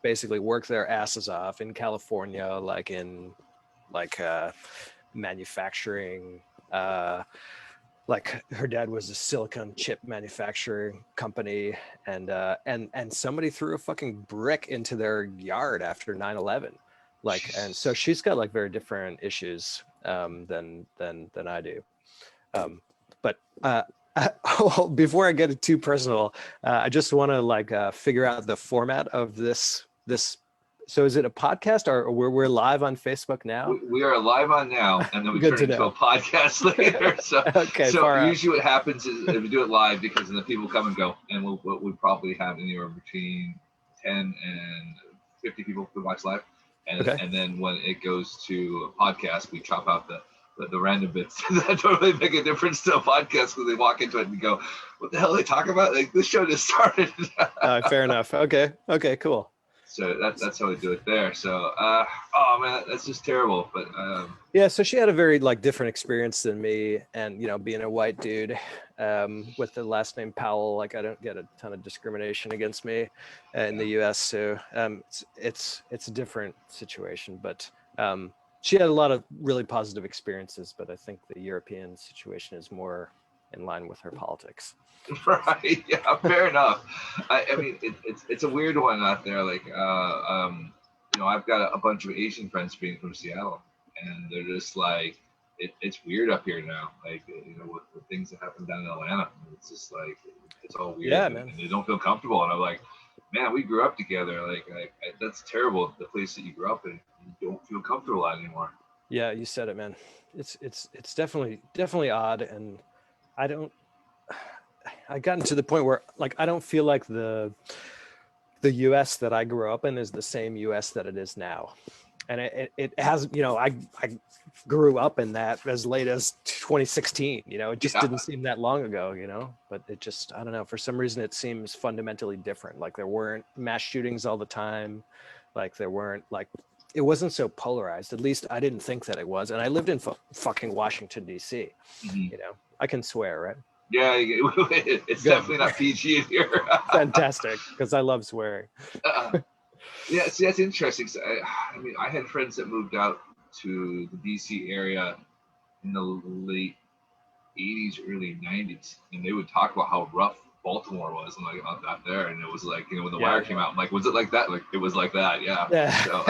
basically work their asses off in California, like in manufacturing. Like her dad was a silicon chip manufacturing company, and somebody threw a fucking brick into their yard after 9/11. Like, and so she's got like very different issues than I do. But before I get too personal, I just want to like figure out the format of this. So is it a podcast, or we're live on Facebook now? We are live on now, and then we turn into a podcast later. So, okay, so usually what happens is if we do it live, because then the people come and go, and we'll probably have anywhere between 10 and 50 people who watch live. And then when it goes to a podcast, we chop out the random bits that don't really make a difference to a podcast, because they walk into it and go, what the hell are they talking about? Like, this show just started. Fair enough. Okay, cool. So that's how we do it there. So, oh man, that's just terrible. But yeah, so she had a very like different experience than me, and you know, being a white dude with the last name Powell, like I don't get a ton of discrimination against me in the U.S. So it's a different situation, but she had a lot of really positive experiences. But I think the European situation is more in line with her politics. Right. Yeah. Fair enough. I mean, it's a weird one out there. Like, you know, I've got a bunch of Asian friends being from Seattle, and they're just like, it's weird up here now. Like, you know, with the things that happen down in Atlanta, it's just like it's all weird. Yeah, man. And they don't feel comfortable. And I'm like, man, we grew up together. Like, that's terrible. The place that you grew up in, you don't feel comfortable at anymore. Yeah, you said it, man. It's definitely odd, and I gotten to the point where like I don't feel like the US that I grew up in is the same US that it is now. And it has, you know, I grew up in that as late as 2016, you know, it just didn't seem that long ago, you know, but it just, I don't know, for some reason it seems fundamentally different. Like there weren't mass shootings all the time. Like there weren't like, it wasn't so polarized. At least I didn't think that it was. And I lived in fucking Washington, DC, you know, I can swear, right? Yeah, it's good. Definitely not PG in here. Fantastic, because I love swearing. Yeah, see, that's interesting. So, I mean, I had friends that moved out to the DC area in the late 80s, early 90s, and they would talk about how rough Baltimore was, and like out there, and it was like, you know, when the wire came out, I'm like, was it like that? Like, it was like that, yeah. So,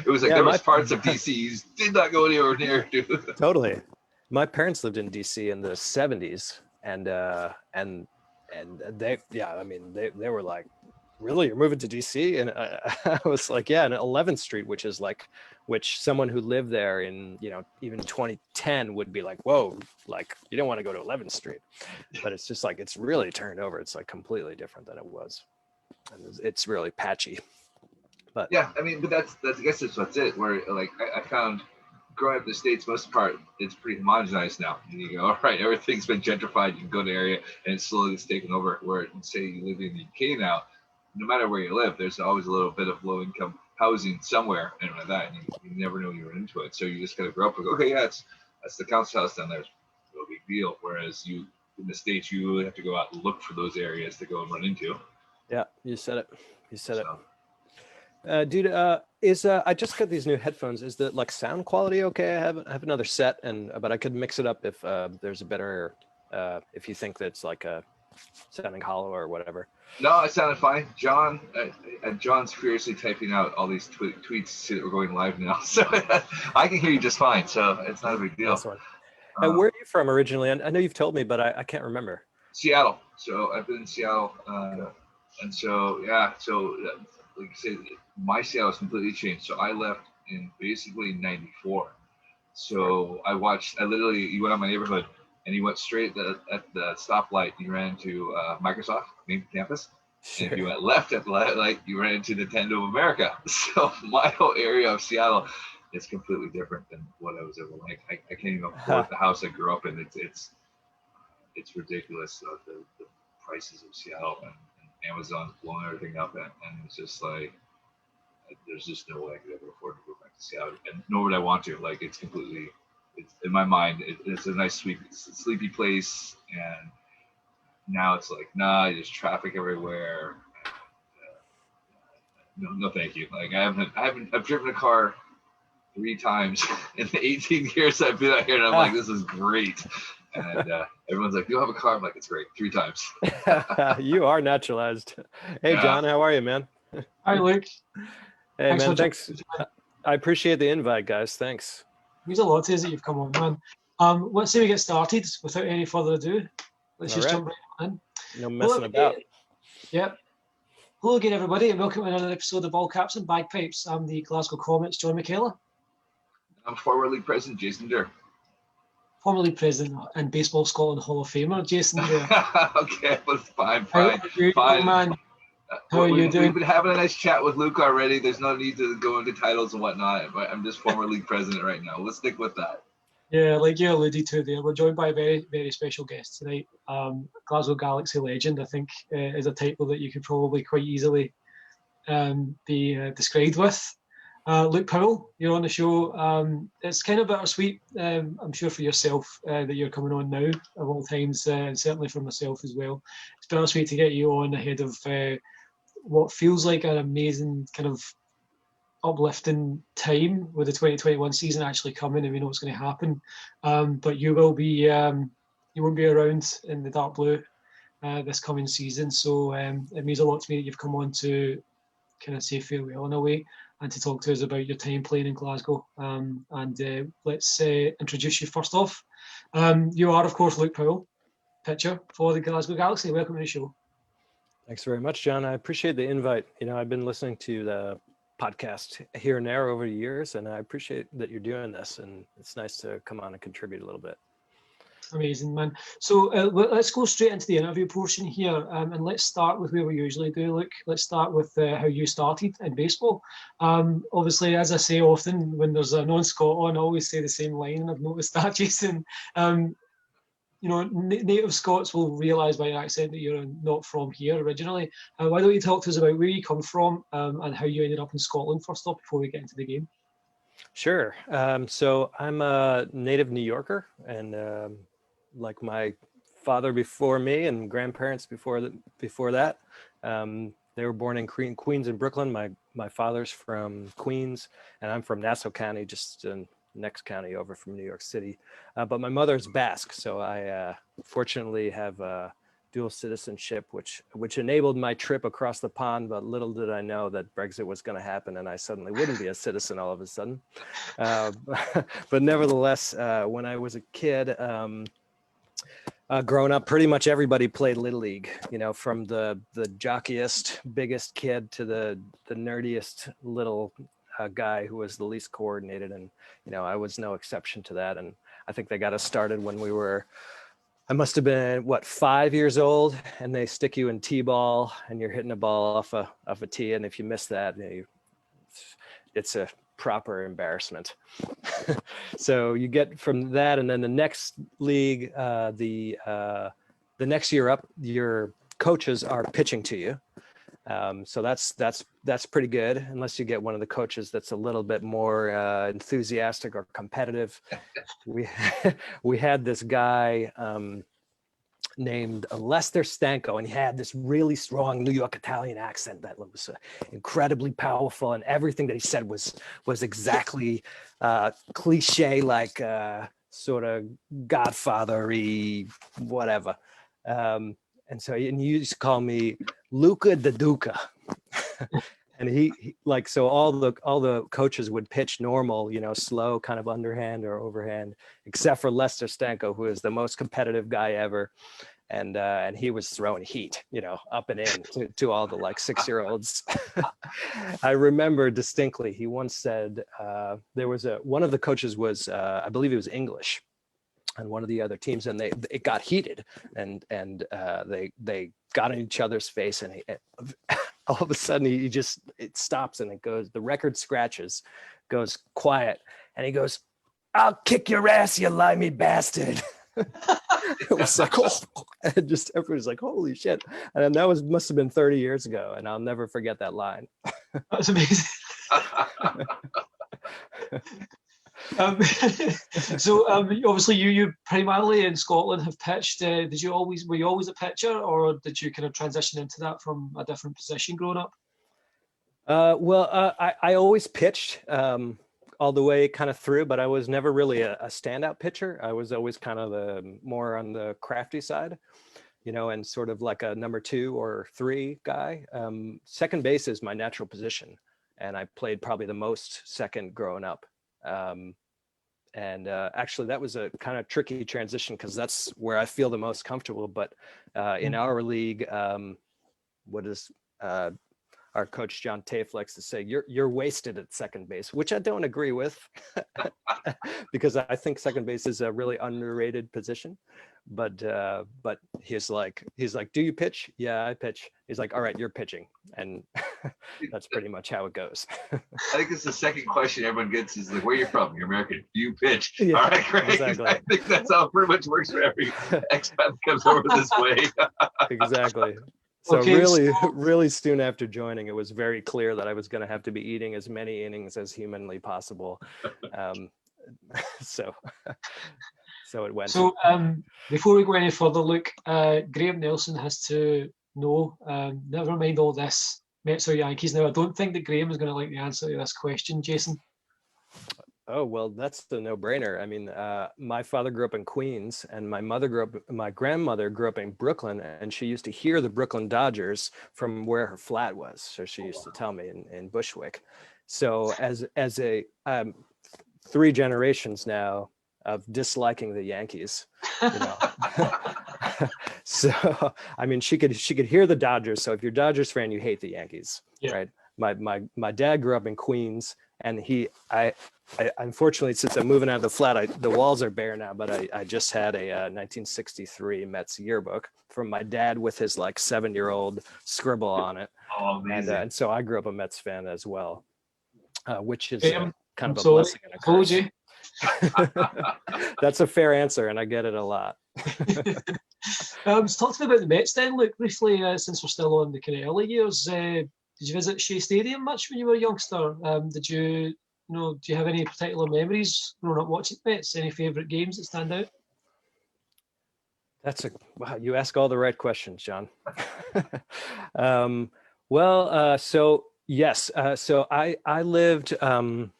it was like there was parts of DC you did not go anywhere near, dude. Totally. My parents lived in DC in the 70s, and they, yeah, I mean, they were like, really, you're moving to DC? And I was like, yeah, and 11th Street, which someone who lived there in, you know, even 2010 would be like, whoa, like you don't want to go to 11th Street. But it's just like, it's really turned over. It's like completely different than it was. And it's really patchy. But yeah, I mean, but that's I guess that's it. Where like I found growing up in the States, most of the part, it's pretty homogenized now. And you go, all right, everything's been gentrified. You can go to the area and it's slowly taken over. Where say you live in the UK now, no matter where you live, there's always a little bit of low income housing somewhere and like that. And you never know you're into it. So you just gotta grow up and go, okay, yeah, that's the council house down there. It's no big deal. Whereas you in the States, you really have to go out and look for those areas to go and run into. Yeah, you said it. Dude, I just got these new headphones. Is the like sound quality okay? I have another set, but I could mix it up if there's a better, if you think that's like a sounding hollow or whatever. No, it sounded fine. John's furiously typing out all these tweets to see that we're going live now, so I can hear you just fine. So it's not a big deal. Where are you from originally? I know you've told me, but I can't remember. Seattle. So I've been in Seattle, and so yeah. So like I said, my Seattle has completely changed. So I left in basically '94. So I literally, you went on my neighborhood and you went straight at the stoplight. You ran into Microsoft main campus. Sure. And if you went left at the light, you ran into Nintendo of America. So my whole area of Seattle is completely different than what I was ever like. I can't even afford the house I grew up in. It's ridiculous, the prices of Seattle, and Amazon's blowing everything up, and it's just like there's just no way I could ever afford to go back to Seattle, and nor would I want to. Like it's in my mind, it's a nice sleepy place, and now it's like, nah, there's traffic everywhere. no, thank you. Like I've driven a car 3 times in the 18 years I've been out here, and I'm like, this is great. And everyone's like, you have a car? I'm like, it's great. 3 times. You are naturalized. Hey, Yeah. John, how are you, man? Hi, Luke. Hey, man, thanks. I appreciate the invite, guys. Thanks. Means a lot to us that you've come on, man. Let's say we get started without any further ado. Let's just jump right in. No messing about. Yep. Hello again, everybody, and welcome to another episode of Ballcaps and Bagpipes. I'm the Glasgow Comets, John McKellar. I'm former league president, Jason Durr. Formerly president and Baseball Scotland Hall of Famer, Jason Durr. Okay, that's fine. How are you, man? How are you doing? We've been having a nice chat with Luke already. There's no need to go into titles and whatnot. I'm just former league president right now. Let's stick with that. Yeah, like you alluded to there, we're joined by a very, very special guest tonight. Glasgow Galaxy legend, I think, is a title that you could probably quite easily be described with. Luke Powell, you're on the show. It's kind of bittersweet, I'm sure, for yourself that you're coming on now, of all times, and certainly for myself as well. It's bittersweet to get you on ahead of what feels like an amazing kind of uplifting time with the 2021 season actually coming, and we know what's going to happen. But you will be, you won't be around in the dark blue this coming season, so it means a lot to me that you've come on to kind of say farewell in a way, and to talk to us about your time playing in Glasgow. Let's introduce you first off. You are, of course, Luke Powell, pitcher for the Glasgow Galaxy. Welcome to the show. Thanks very much, John. I appreciate the invite. You know, I've been listening to the podcast here and there over the years, and I appreciate that you're doing this, and it's nice to come on and contribute a little bit. Amazing, man. So let's go straight into the interview portion here, and let's start with where we usually do, Luke. Let's start with how you started in baseball. Obviously, as I say often, when there's a non-Scot on, I always say the same line, and I've noticed that, Jason. You know, native Scots will realise by your accent that you're not from here originally. Why don't you talk to us about where you come from and how you ended up in Scotland first off before we get into the game? Sure. So I'm a native New Yorker, and like my father before me and grandparents before that, they were born in Queens and Brooklyn. My father's from Queens, and I'm from Nassau County, just in next county over from New York City. But my mother's Basque, so I fortunately have dual citizenship, which enabled my trip across the pond. But little did I know that Brexit was going to happen, and I suddenly wouldn't be a citizen all of a sudden. But nevertheless, when I was a kid, growing up, pretty much everybody played Little League, you know, from the jockiest, biggest kid to the nerdiest little guy who was the least coordinated. And, you know, I was no exception to that. And I think they got us started when I must have been, 5 years old, and they stick you in T-ball and you're hitting a ball off a tee. And if you miss that, you know, it's a proper embarrassment. So you get from that, and then the next league, the next year up, your coaches are pitching to you. So that's pretty good, unless you get one of the coaches that's a little bit more enthusiastic or competitive. We had this guy named Lester Stanko, and he had this really strong New York Italian accent that was incredibly powerful, and everything that he said was exactly cliche, like sort of Godfather-y, whatever. And he used to call me Luca the Duca. And he like, so all the coaches would pitch normal, you know, slow, kind of underhand or overhand, except for Lester Stanko, who is the most competitive guy ever. And he was throwing heat, you know, up and in to all the like 6-year-olds. I remember distinctly, he once said, there was one of the coaches was, I believe it was English, and one of the other teams, and it got heated, and they got in each other's face, and all of a sudden it stops, and it goes, the record scratches, goes quiet, and he goes, "I'll kick your ass, you limey bastard." It was like, oh, and just everybody's like, holy shit. And that must have been 30 years ago, and I'll never forget that line. That's amazing. So obviously you primarily in Scotland have pitched. Were you always a pitcher, or did you kind of transition into that from a different position growing up? I always pitched all the way kind of through, but I was never really a standout pitcher. I was always kind of the more on the crafty side, and sort of like a number 2 or 3 guy. Second base is my natural position, and I played probably the most second growing up. Actually, that was a kind of tricky transition because that's where I feel the most comfortable. But in our league, what is our coach John Tafe likes to say, you're wasted at second base, which I don't agree with, because I think second base is a really underrated position. But he's like, do you pitch? Yeah, I pitch. He's like, all right, you're pitching, and that's pretty much how it goes. I think it's the second question everyone gets is like, where are you from? You're American. Do you pitch? Yeah, all right, great. exactly. I think that's how it pretty much works for every expat that comes over this way. Exactly. So Okay, really soon after joining, it was very clear that I was going to have to be eating as many innings as humanly possible. So it went. So before we go any further, Luke, Graham Nelson has to know, never mind all this Mets or Yankees. Now, I don't think that Graham is going to like the answer to this question, Jason. Oh, well, that's the no-brainer. I mean, my father grew up in Queens, and my grandmother grew up in Brooklyn, and she used to hear the Brooklyn Dodgers from where her flat was. So she used to tell me in Bushwick. So as a 3 generations now of disliking the Yankees, so I mean, she could hear the Dodgers. So if you're a Dodgers fan, you hate the Yankees, right? My dad grew up in Queens, and I unfortunately, since I'm moving out of the flat, the walls are bare now, but I just had a 1963 Mets yearbook from my dad with his like 7-year-old scribble on it. Oh, amazing. And so I grew up a Mets fan as well, which is kind of a sorry, blessing and a told curse. you. That's a fair answer, and I get it a lot. Talk to me about the Mets then, Luke, briefly, since we're still on the kind of early years. Did you visit Shea Stadium much when you were a youngster? Do you have any particular memories growing up watching the Mets? Any favourite games that stand out? Wow, you ask all the right questions, John. So yes, so I lived in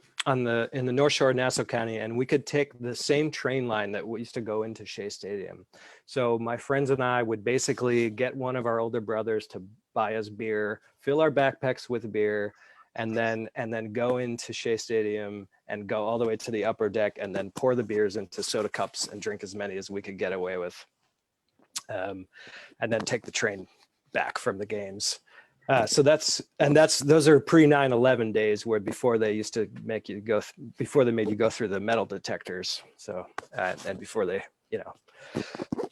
the North Shore of Nassau County, and we could take the same train line that we used to go into Shea Stadium. So my friends and I would basically get one of our older brothers to buy us beer, fill our backpacks with beer, and then go into Shea Stadium and go all the way to the upper deck, and then pour the beers into soda cups and drink as many as we could get away with, and then take the train back from the games. So those are pre 9/11 days, where before they used to make you go before they made you go through the metal detectors. So and before they,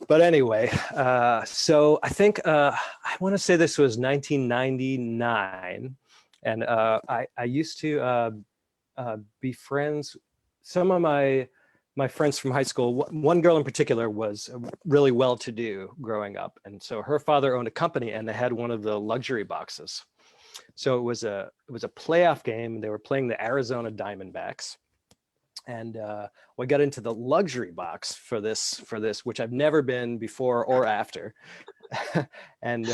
but anyway, so I think I want to say this was 1999, and I used to be friends. Some of my friends from high school, one girl in particular was really well-to-do growing up. And so her father owned a company, and they had one of the luxury boxes. So it was a playoff game. They were playing the Arizona Diamondbacks. And we got into the luxury box for this, which I've never been before or after. and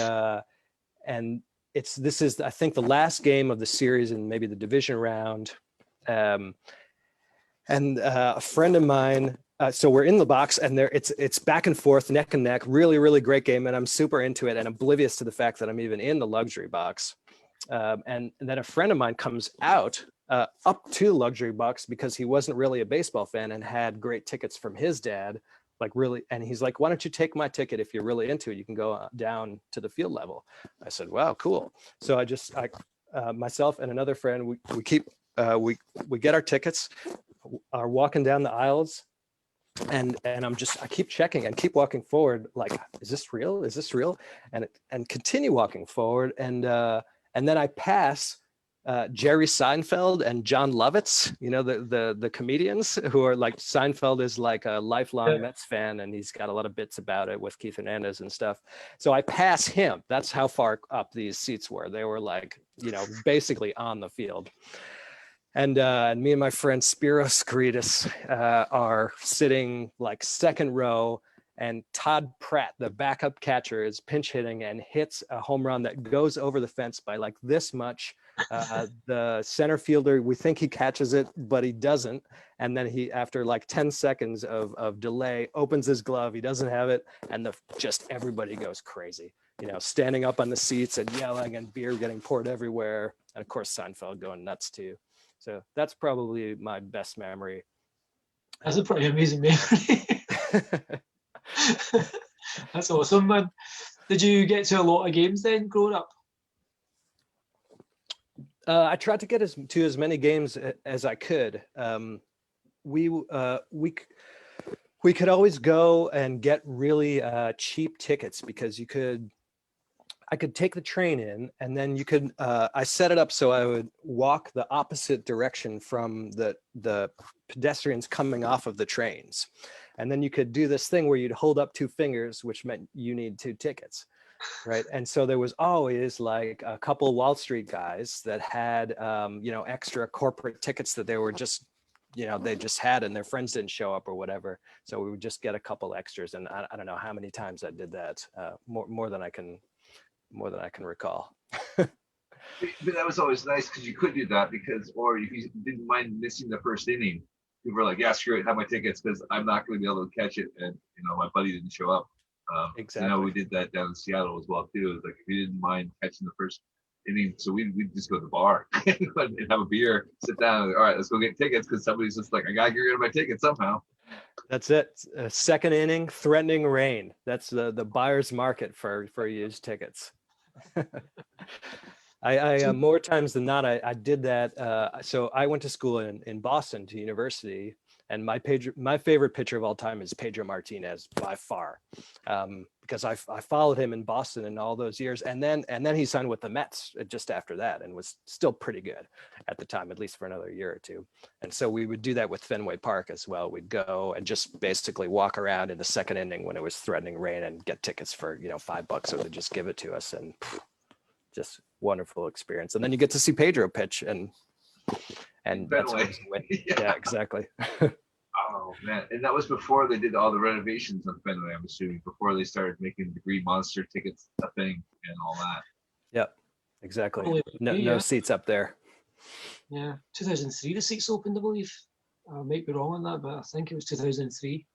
this is, I think, the last game of the series and maybe the division round. And a friend of mine, so we're in the box, and it's back and forth, neck and neck, really, really great game. And I'm super into it and oblivious to the fact that I'm even in the luxury box. And then a friend of mine comes out up to the luxury box because he wasn't really a baseball fan and had great tickets from his dad, like really. And he's like, why don't you take my ticket? If you're really into it, you can go down to the field level. I said, wow, cool. So myself and another friend, we get our tickets, are walking down the aisles, and I keep checking and keep walking forward, like, is this real? Is this real? And continue walking forward, and then I pass Jerry Seinfeld and John Lovitz, the comedians who are like, Seinfeld is like a lifelong Mets fan, and he's got a lot of bits about it with Keith Hernandez and stuff. So I pass him. That's how far up these seats were. They were like, basically on the field. And me and my friend Spiros Karitis are sitting like second row, and Todd Pratt, the backup catcher, is pinch hitting and hits a home run that goes over the fence by like this much, The center fielder, we think he catches it, but he doesn't. And then he, after like 10 seconds of delay, opens his glove. He doesn't have it. And just everybody goes crazy, standing up on the seats and yelling, and beer getting poured everywhere. And of course, Seinfeld going nuts too. So that's probably my best memory. That's a pretty amazing memory. That's awesome, man. Did you get to a lot of games then growing up? I tried to get to as many games as I could. We could always go and get really cheap tickets, because I could take the train in, and then I set it up so I would walk the opposite direction from the pedestrians coming off of the trains. And then you could do this thing where you'd hold up 2 fingers, which meant you need 2 tickets. Right. And so there was always like a couple Wall Street guys that had, extra corporate tickets that they were just, they just had, and their friends didn't show up or whatever. So we would just get a couple extras. And I don't know how many times I did that, more than I can recall. But that was always nice, because you could do that, or if you didn't mind missing the first inning, people were like, yeah, screw it, have my tickets, because I'm not going to be able to catch it. And, my buddy didn't show up. Exactly. We did that down in Seattle as well too. It was like, if you didn't mind catching the first inning, so we'd just go to the bar and have a beer, sit down, all right, let's go get tickets, because somebody's just like, I gotta get rid of my ticket somehow. That's it. Second inning, threatening rain. That's the buyer's market for used tickets. I more times than not, I did that. So I went to school in Boston, to university, and my favorite pitcher of all time is Pedro Martinez by far, because I followed him in Boston in all those years, and then he signed with the Mets just after that, and was still pretty good at the time, at least for another year or two. And so we would do that with Fenway Park as well. We'd go and just basically walk around in the second inning when it was threatening rain and get tickets for $5, so they just give it to us, and just wonderful experience. And then you get to see Pedro pitch, and that's always a win. Yeah, exactly. Oh man, and that was before they did all the renovations on Fenway, I'm assuming, before they started making the Green Monster tickets a thing and all that. Yep, exactly. No seats up there. Yeah, 2003 the seats opened, I believe. I might be wrong on that, but I think it was 2003,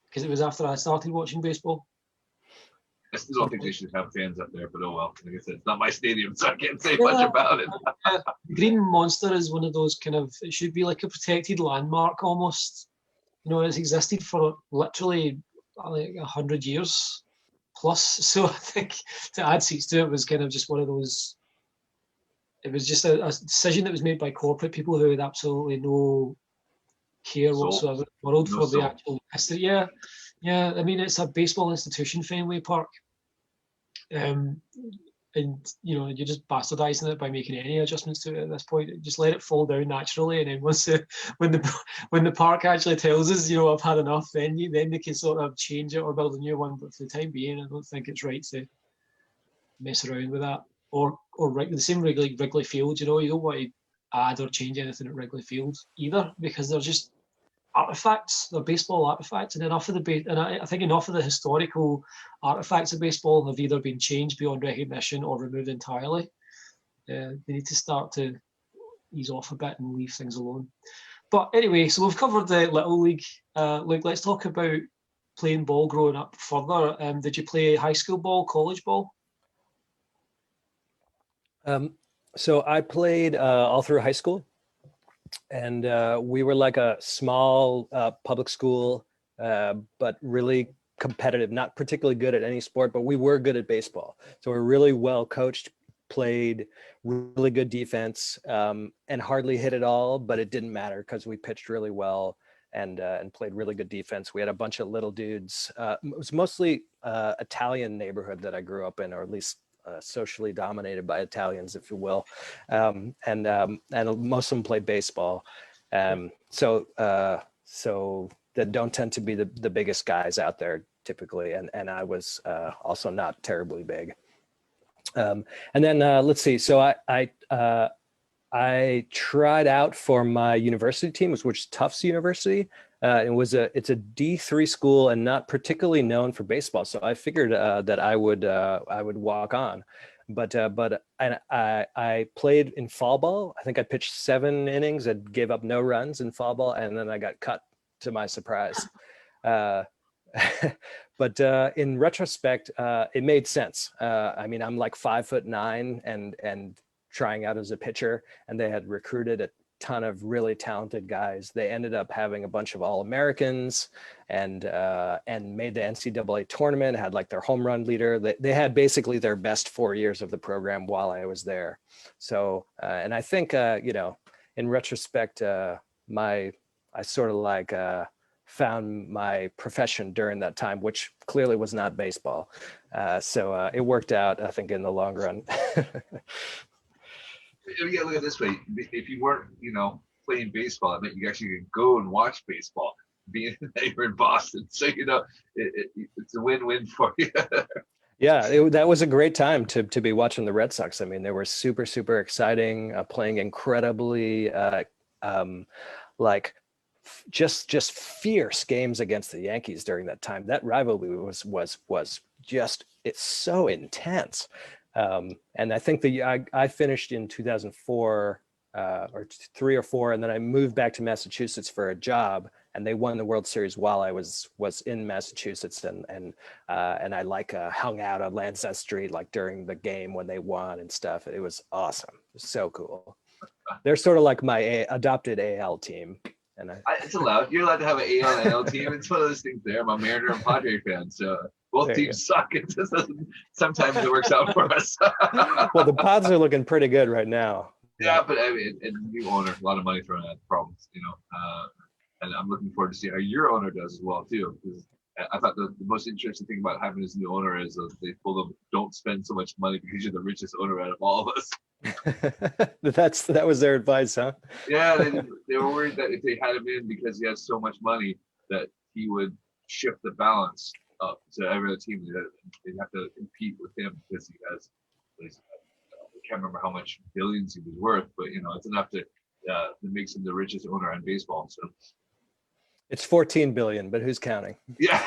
because it was after I started watching baseball. I still don't think they should have fans up there, but oh well. Like I said, it's not my stadium, so I can't say much about it. Green Monster is one of those it should be like a protected landmark almost. It's existed for literally like 100 years plus. So I think to add seats to it was kind of just one of those. It was just a decision that was made by corporate people who had absolutely no care whatsoever in the world for the actual history. Yeah. I mean, it's a baseball institution, Fenway Park. And you're just bastardizing it by making any adjustments to it at this point. Just let it fall down naturally, and then when the park actually tells us, I've had enough, then they can sort of change it or build a new one. But for the time being, I don't think it's right to mess around with that. Or the same Wrigley Field. You don't want to add or change anything at Wrigley Field either, because they're just artifacts. They're baseball artifacts, and I think enough of the historical artifacts of baseball have either been changed beyond recognition or removed entirely. They need to start to ease off a bit and leave things alone. But anyway, so we've covered the Little League. Luke, let's talk about playing ball growing up further. Did you play high school ball, college ball? So I played all through high school. And we were like a small public school, but really competitive, not particularly good at any sport, but we were good at baseball. So we're really well coached, played really good defense, and hardly hit it all, but it didn't matter because we pitched really well and played really good defense. We had a bunch of little dudes. It was mostly Italian neighborhood that I grew up in, or at least socially dominated by Italians, if you will, and most of them play baseball. So that don't tend to be the biggest guys out there typically, and I was also not terribly big. And then let's see. So I tried out for my university team, which is Tufts University. It's a D3 school and not particularly known for baseball. So I figured that I would walk on. but I played in fall ball. I think I pitched 7 innings and gave up no runs in fall ball, and then I got cut to my surprise. Uh, but in retrospect, it made sense. I mean, I'm like 5'9" and trying out as a pitcher, and they had recruited a ton of really talented guys. They ended up having a bunch of All-Americans and made the NCAA tournament, had like their home run leader. They had basically their best 4 years of the program while I was there. So, and I think, you know, in retrospect, I sort of like found my profession during that time, which clearly was not baseball. So it worked out, I think, in the long run. Yeah, look at it this way. If you weren't, you know, playing baseball, I mean, you actually could go and watch baseball, being that you're in Boston. So, you know, it's a win-win for you. Yeah, that was a great time to be watching the Red Sox. I mean, they were super, super exciting, playing incredibly like just fierce games against the Yankees during that time. That rivalry was just, it's so intense. And I think I finished in 2004 or 3 or 4, and then I moved back to Massachusetts for a job, and they won the World Series while I was in Massachusetts, and I like hung out on Lancet Street like during the game when they won and stuff. It was awesome. It was so cool. They're sort of like my adopted AL team. And it's allowed. You're allowed to have an AL and NL team. It's one of those things there. I'm a Mariner and Padre fan, so both teams suck. It just doesn't. Sometimes it works out for us. Well, the Pods are looking pretty good right now. Yeah, but I mean, and new owner, a lot of money thrown at problems, you know. And I'm looking forward to see how your owner does as well too. Because I thought the most interesting thing about having this new owner is they told them don't spend so much money because you're the richest owner out of all of us. That was their advice, huh? Yeah, they were worried that if they had him in because he has so much money that he would shift the balance up to every other team. They'd have to compete with him because he has. I can't remember how much billions he was worth, but you know it's enough to makes him the richest owner in baseball. So it's 14 billion, but who's counting? Yeah,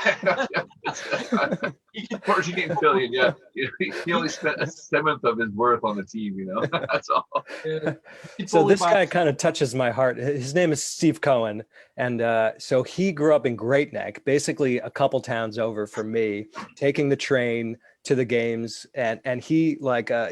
14 billion. Yeah, he only spent 1/7 of his worth on the team. You know, that's all. Yeah. So this guy kind of touches my heart. His name is Steve Cohen, and so he grew up in Great Neck, basically a couple towns over from me, taking the train to the games, and he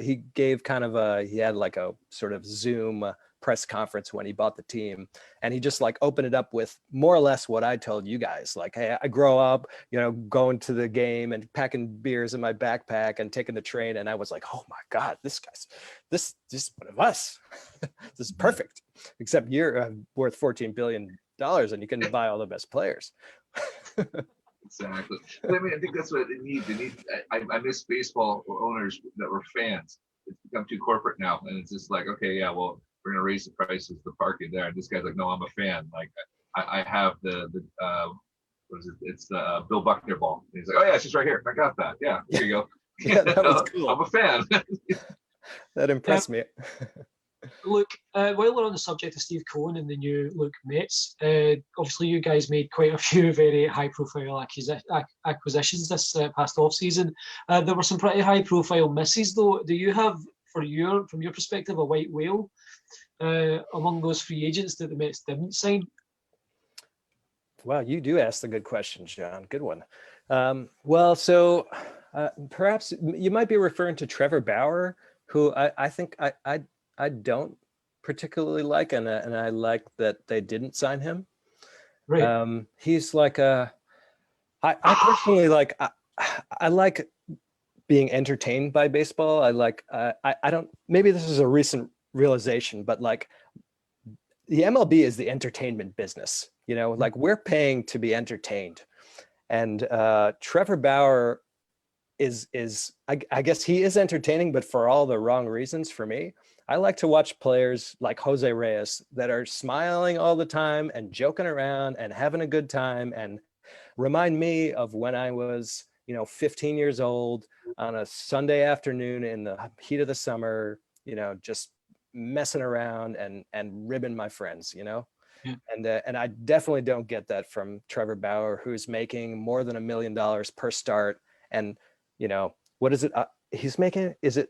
he gave kind of he had like a sort of Zoom press conference when he bought the team, and he just like opened it up with more or less what I told you guys, like, hey, I grow up, you know, going to the game and packing beers in my backpack and taking the train, and I was like, oh my god, this is one of us. This is perfect, except you're worth $14 billion and you can buy all the best players. Exactly. But I mean, I think that's what they need. I miss baseball owners that were fans. It's become too corporate now, and it's just like, okay, yeah, well, we're gonna raise the prices of the parking there. And this guy's like, no, I'm a fan. Like, I have the what is it? It's the Bill Buckner ball. And he's like, oh yeah, it's just right here. I got that. Yeah, here you go. Yeah, that was cool. I'm a fan. That impressed me. Look, while we're on the subject of Steve Cohen and the new Luke Mets, obviously you guys made quite a few very high-profile acquisitions this past off-season. There were some pretty high-profile misses, though. Do you have, from your perspective, a white whale among those free agents that the Mets didn't sign? Wow, you do ask the good questions, John. Good one. Well, so perhaps you might be referring to Trevor Bauer, who I think I don't particularly like, and I like that they didn't sign him. Right. He's like I personally like I like being entertained by baseball. I like I don't, maybe this is a recent realization, but like the MLB is the entertainment business. You know, like we're paying to be entertained, and Trevor Bauer is I guess he is entertaining, but for all the wrong reasons for me. I like to watch players like Jose Reyes that are smiling all the time and joking around and having a good time and remind me of when I was, 15 years old on a Sunday afternoon in the heat of the summer, just messing around and ribbing my friends, Yeah. And I definitely don't get that from Trevor Bauer, who's making more than $1 million per start. And, what is it? He's making, is it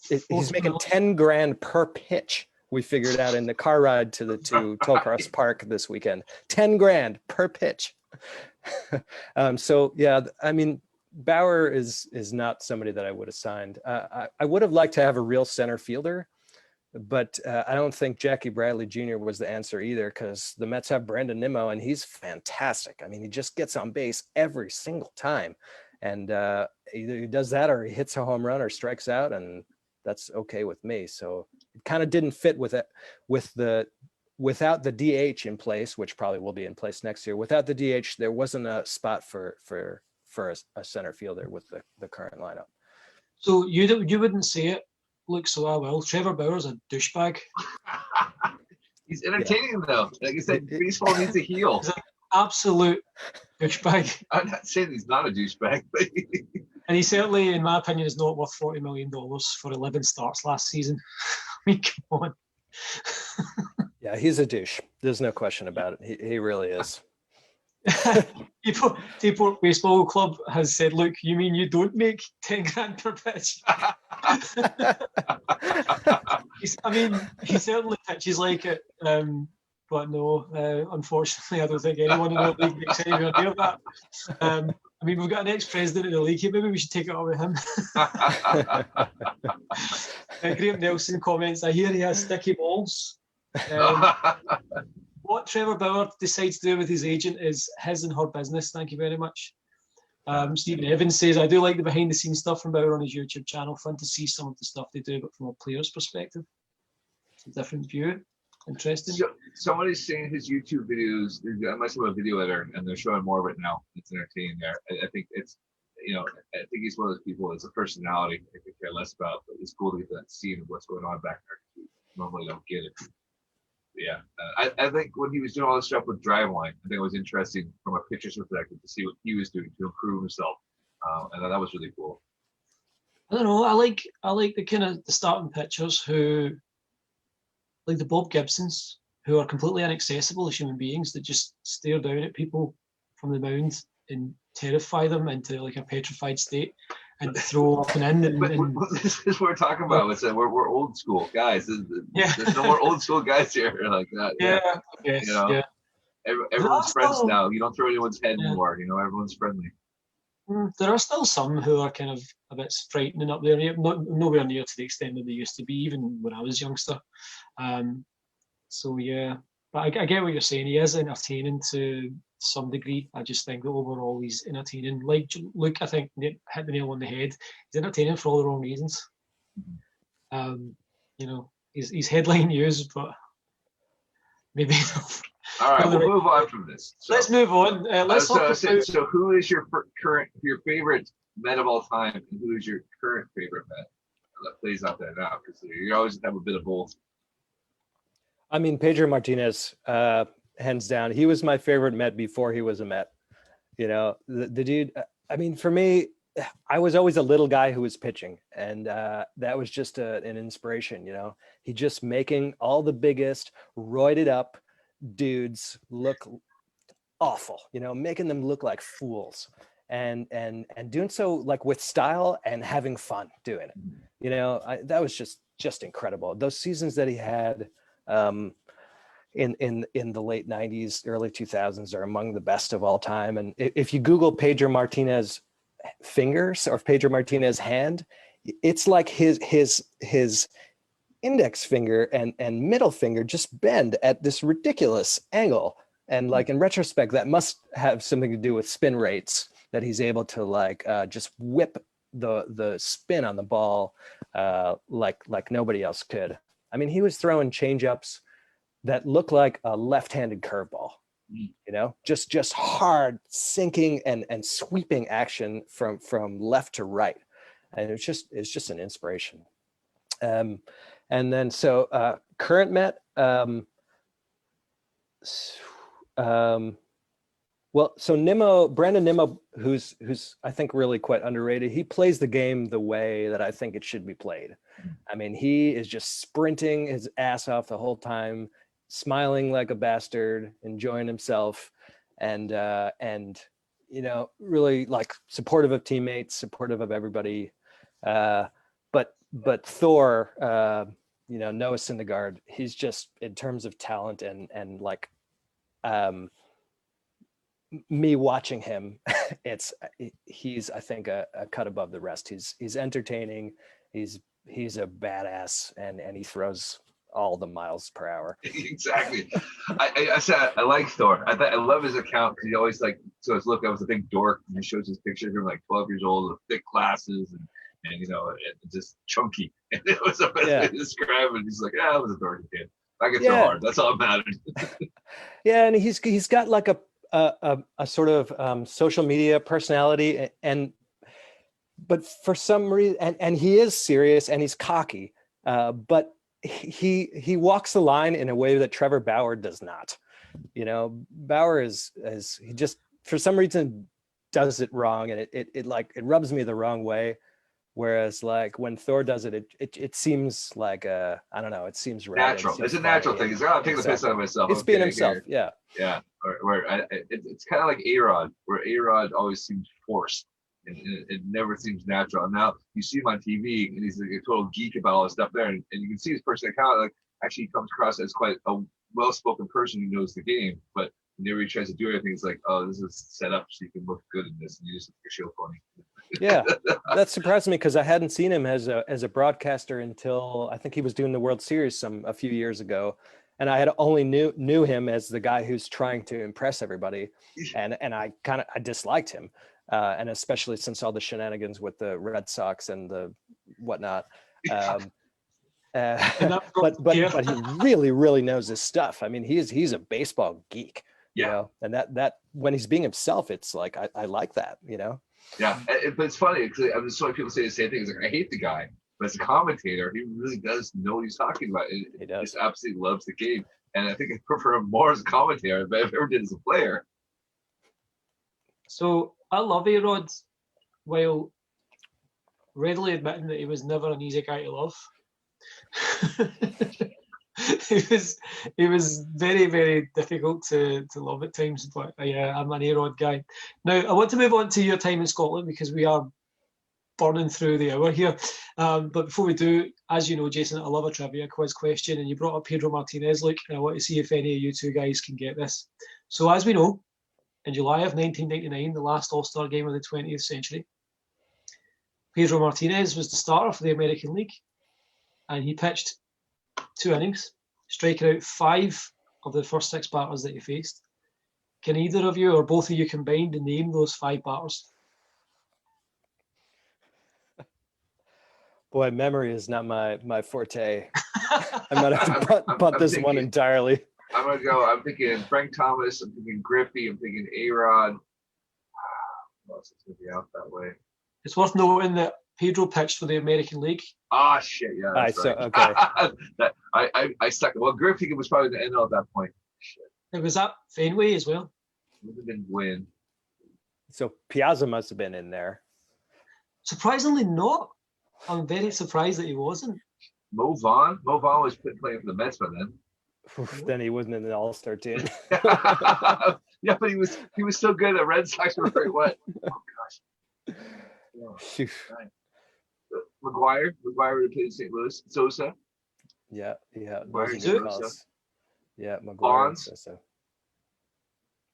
He's making 10 grand per pitch. We figured out in the car ride to Tollcross Park this weekend. 10 grand per pitch. So yeah, I mean, Bauer is not somebody that I would have signed. I would have liked to have a real center fielder, but I don't think Jackie Bradley Jr. was the answer either, because the Mets have Brandon Nimmo, and he's fantastic. I mean, he just gets on base every single time, and either he does that or he hits a home run or strikes out, and that's okay with me. So it kind of didn't fit with it, without the DH in place, which probably will be in place next year. Without the DH, there wasn't a spot for a center fielder with the current lineup. So you wouldn't say it, Luke, so I will. Trevor Bauer's a douchebag. He's entertaining though. Like I said, baseball needs a heel. He's an absolute douchebag. I'm not saying he's not a douchebag, but And he certainly, in my opinion, is not worth $40 million for 11 starts last season. I mean, come on. Yeah, he's a douche. There's no question about it. He really is. Teaport Baseball Club has said, "Look, you mean you don't make 10 grand per pitch?" I mean, he certainly pitches like it, but no, unfortunately, I don't think anyone in the league makes anywhere near that. I mean, we've got an ex-president in the league here. Maybe we should take it up with him. Graham Nelson comments, "I hear he has sticky balls." What Trevor Bauer decides to do with his agent is his and her business. Thank you very much. Stephen Evans says, "I do like the behind-the-scenes stuff from Bauer on his YouTube channel. Fun to see some of the stuff they do, but from a player's perspective. It's a different view. Interesting." Somebody's saying his YouTube videos, I must have a video editor, and they're showing more of it now. It's entertaining there. I think it's, I think he's one of those people that's a personality I could care less about, but it's cool to get that scene of what's going on back there. We normally don't get it. Yeah, I think when he was doing all this stuff with Driveline, I think it was interesting from a pitcher's perspective to see what he was doing to improve himself, and that was really cool. I don't know. I like the kind of the starting pitchers who, like the Bob Gibsons, who are completely inaccessible as human beings that just stare down at people from the mound and terrify them into like a petrified state and throw up and in. And this is what we're talking about. It's that we're old school guys. There's no more old school guys here like that. Yeah. Yes, yeah. Everyone's friends now. You don't throw anyone's head anymore. Everyone's friendly. There are still some who are kind of a bit frightening up there. Nowhere near to the extent that they used to be, even when I was a youngster. So yeah, but I get what you're saying. He is entertaining to some degree. I just think that overall he's entertaining. Like Luke, I think hit the nail on the head. He's entertaining for all the wrong reasons. He's headline news, but maybe not. All right, we'll move on from this. So, let's move on. Let's talk about. So, who is your favorite Met of all time, and who is your current favorite Met? That plays out there now, because you always have a bit of both. I mean, Pedro Martinez, hands down. He was my favorite Met before he was a Met. The dude. I mean, for me, I was always a little guy who was pitching, and that was just an inspiration. He just making all the biggest, roided up dudes look awful, making them look like fools, and doing so like with style and having fun doing it. That was just incredible. Those seasons that he had in the late 90s, early 2000s are among the best of all time. And if you Google Pedro Martinez fingers or Pedro Martinez hand, it's like his index finger and middle finger just bend at this ridiculous angle. And like in retrospect, that must have something to do with spin rates, that he's able to just whip the spin on the ball like nobody else could. I mean, he was throwing changeups that looked like a left-handed curveball, just hard sinking and sweeping action from left to right. And it's just an inspiration. And then current Met, Brandon Nimmo, who's I think really quite underrated. He plays the game the way that I think it should be played. I mean, he is just sprinting his ass off the whole time, smiling like a bastard, enjoying himself, and really like supportive of teammates, supportive of everybody. But but Thor, Noah Syndergaard, he's just, in terms of talent and like me watching him, he's I think a cut above the rest. He's entertaining. He's a badass, and he throws all the miles per hour. Exactly. I said I like Thor. I love his account because he always like, so it's look, I was a big dork, and he shows his picture of him like 12 years old with thick glasses and just chunky. And it was the best way to describe it. He's like, I was a dorky kid. I get so hard. That's all that matters. Yeah, and he's got like a sort of social media personality, but for some reason, and he is serious and he's cocky, but he walks the line in a way that Trevor Bauer does not. Bauer is he just for some reason does it wrong, and it rubs me the wrong way. Whereas like when Thor does it, it seems like I don't know, it seems right. Natural. It's a natural thing. He's taking the piss out of myself. It's being himself. Yeah. Yeah. It's kind of like A-Rod, where A-Rod always seems forced. And it never seems natural. And now you see him on TV, and he's like a total geek about all this stuff there, and you can see his personality. Like actually, he comes across as quite a well-spoken person who knows the game. But whenever he tries to do anything, it's like, oh, this is set up so you can look good in this, and you just look like a show pony. Yeah, that surprised me because I hadn't seen him as a broadcaster until I think he was doing the World Series a few years ago, and I had only knew him as the guy who's trying to impress everybody, and I disliked him. And especially since all the shenanigans with the Red Sox and the whatnot. But he really, really knows his stuff. I mean, he's a baseball geek, and that when he's being himself, it's like, I like that, Yeah. But it's funny because I'm just so many people say the same thing. It's like, I hate the guy, but as a commentator, he really does know what he's talking about. He does. Just absolutely loves the game. And I think I prefer him more as a commentator than I've ever did as a player. So I love A-Rod, while readily admitting that he was never an easy guy to love. he was very, very difficult to love at times, but I'm an A-Rod guy. Now, I want to move on to your time in Scotland because we are burning through the hour here. But before we do, as you know, Jason, I love a trivia quiz question, and you brought up Pedro Martinez, Luke, and I want to see if any of you two guys can get this. So as we know, in July of 1999, the last All-Star game of the 20th century, Pedro Martinez was the starter for the American League, and he pitched 2 innings, striking out 5 of the first 6 batters that he faced. Can either of you or both of you combined name those 5 batters? Boy, memory is not my forte. I might have to punt this one entirely. I'm going to go. I'm thinking Frank Thomas. I'm thinking Griffey. I'm thinking A-Rod. What else is going to be out that way? It's worth noting that Pedro pitched for the American League. Ah, shit. Yeah. That's right. Okay. I stuck. Well, Griffey was probably the NL at that point. Shit. It was at Fenway as well. Would have been Gwynn. So Piazza must have been in there. Surprisingly not. I'm very surprised that he wasn't. Mo Vaughn? Mo Vaughn was playing for the Mets by then. Then he wasn't in the All-Star team. Yeah, but he was still good. The Red Sox were very wet. Oh gosh. Oh, McGuire would have played in St. Louis. Sosa. Yeah. McGuire. Yeah, McGuire. Bonds. Sosa.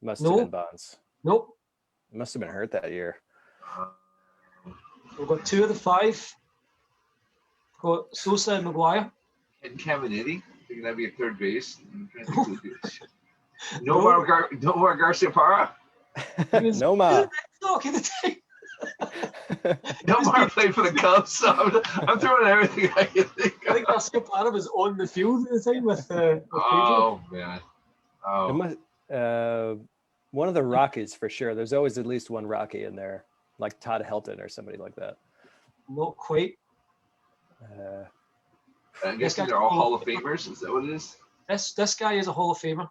Must have been Bonds. Nope. Must have been hurt that year. We've got 2 of the 5. We've got Sosa and McGuire. And Caminiti. Thinking that'd be a third base. Nomar Garcia-Parra. Nomar. Nomar played for the Cubs, so I'm throwing everything I can think of. I think Garcia-Parra was on the field at the time with oh man. Oh. It must, one of the Rockies for sure. There's always at least one Rocky in there, like Todd Helton or somebody like that. Not quite. I guess they're all Hall of Famers. Is that what it is? This guy is a Hall of Famer.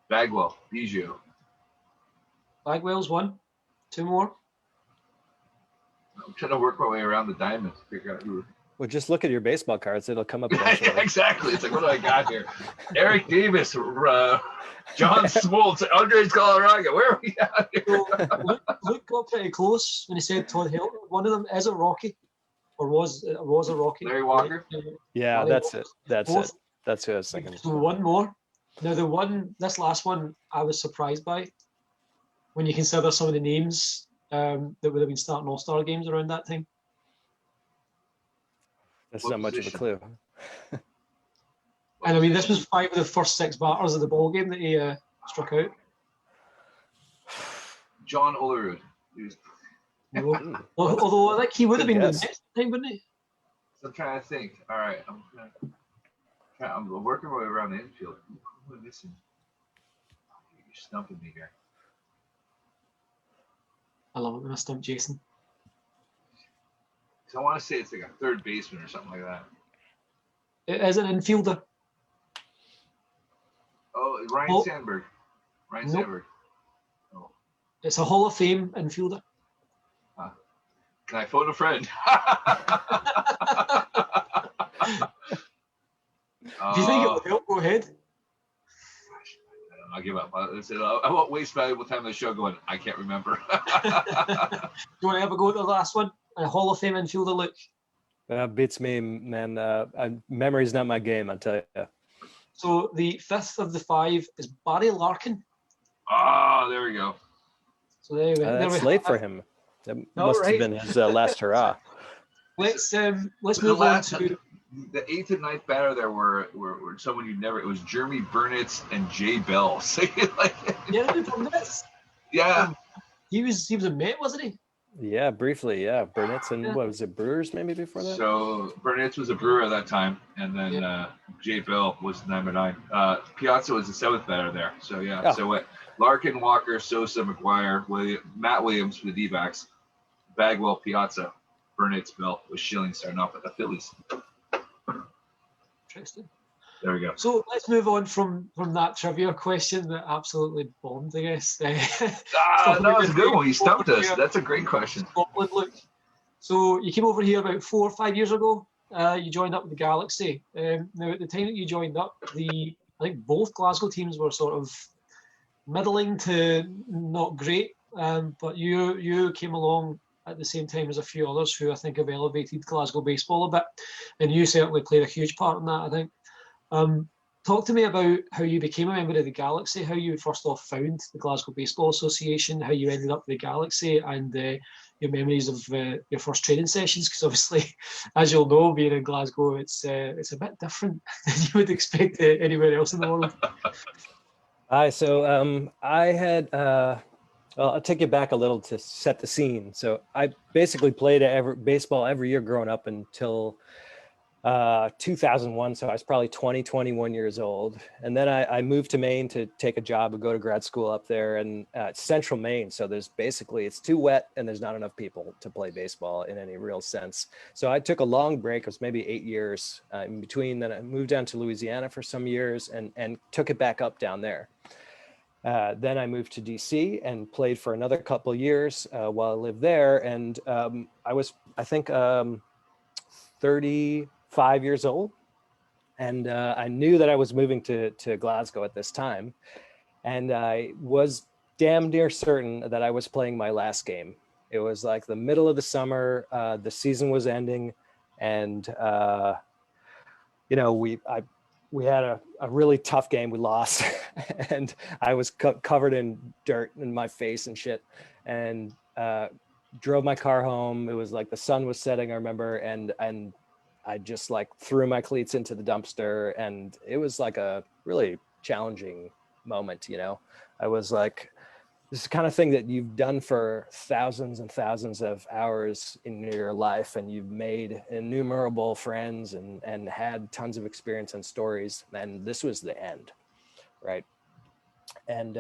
Bagwell, Biggio. Bagwell's 1. 2 more. I'm trying to work my way around the diamond to figure out who. Well, just look at your baseball cards. It'll come up Yeah, eventually. exactly. It's like, what do I got here? Eric Davis, John Smoltz, Andres Galarraga. Where are we at here? So Luke got pretty close when he said Todd Hilton. One of them is a Rocky, or was a Rocky. Larry Walker? Yeah, Larry that's Walker. it. That's Both. it. That's who I was thinking. So one more. Now this last one, I was surprised by when you consider some of the names that would have been starting All-Star games around that time. That's What not much of a position? clue. And I mean, this was 5 of the first 6 batters of the ball game that he struck out. John Olerud. He was, Although I think he would have Good been the guess. next time, wouldn't he? I'm trying to think. All right, I'm working my way around the infield. Who am I missing? You're stumping me here. I love it when I stump Jason. So I want to say it's like a third baseman or something like that. It is an infielder. Oh, Ryan Oh. Sandberg. Ryan Nope. Sandberg. It's a Hall of Fame infielder. Can I phone a friend? If you think it will help, go ahead. I'll give up. I won't waste valuable time on the show going, I can't remember. Do you want to have a go at the last one? A Hall of Fame infielder, Luke. Beats me, man. Memory's not my game, I tell you. So the 5th of the 5 is Barry Larkin. Oh, there we go. So there we go. That's late for him. That All must right. have been his last hurrah. Let's The move on last- to The 8th and 9th batter there were someone you never. It was Jeremy Burnitz and Jay Bell. So Jeremy Burnitz. yeah, He was a Met, wasn't he? Yeah, briefly. Yeah, Burnett's and Yeah. what was it, Brewers maybe before that? So Burnitz was a Brewer at that time, and then Jay Bell was number 9. Piazza was the 7th batter there. So yeah. Oh. So what? Larkin, Walker, Sosa, McGuire, Matt Williams for the D-backs, Bagwell, Piazza, Burnitz, Bell with Schilling starting off at the Phillies. Interesting. There we go. So let's move on from that trivia question that absolutely bombed, I guess. That was a good one. You stumped us. That's a great question. Scotland, Luke. So you came over here about 4 or 5 years ago. You joined up with the Galaxy. Now, at the time that you joined up, I think both Glasgow teams were sort of middling to not great. But you came along at the same time as a few others who I think have elevated Glasgow baseball a bit, and you certainly played a huge part in that, I think. Talk to me about how you became a member of the Galaxy, how you first off found the Glasgow Baseball Association, how you ended up with the Galaxy, and your memories of your first training sessions, because obviously, as you'll know, being in Glasgow, it's a bit different than you would expect anywhere else in the world. Hi, so I had, well, I'll take you back a little to set the scene. So I basically played baseball every year growing up until 2001. So I was probably 21 years old. And then I moved to Maine to take a job and go to grad school up there, and central Maine. So it's too wet and there's not enough people to play baseball in any real sense. So I took a long break. It was maybe 8 years in between. Then I moved down to Louisiana for some years and took it back up down there. Then I moved to DC and played for another couple of years while I lived there. And I was, I think, 35 years old. And I knew that I was moving to Glasgow at this time. And I was damn near certain that I was playing my last game. It was like the middle of the summer, the season was ending. And, we had a really tough game. We lost and I was covered in dirt in my face and shit, and drove my car home. It was like the sun was setting, I remember. And I just like threw my cleats into the dumpster, and it was like a really challenging moment. I was like, this is the kind of thing that you've done for thousands and thousands of hours in your life, and you've made innumerable friends and had tons of experience and stories, and this was the end, right? And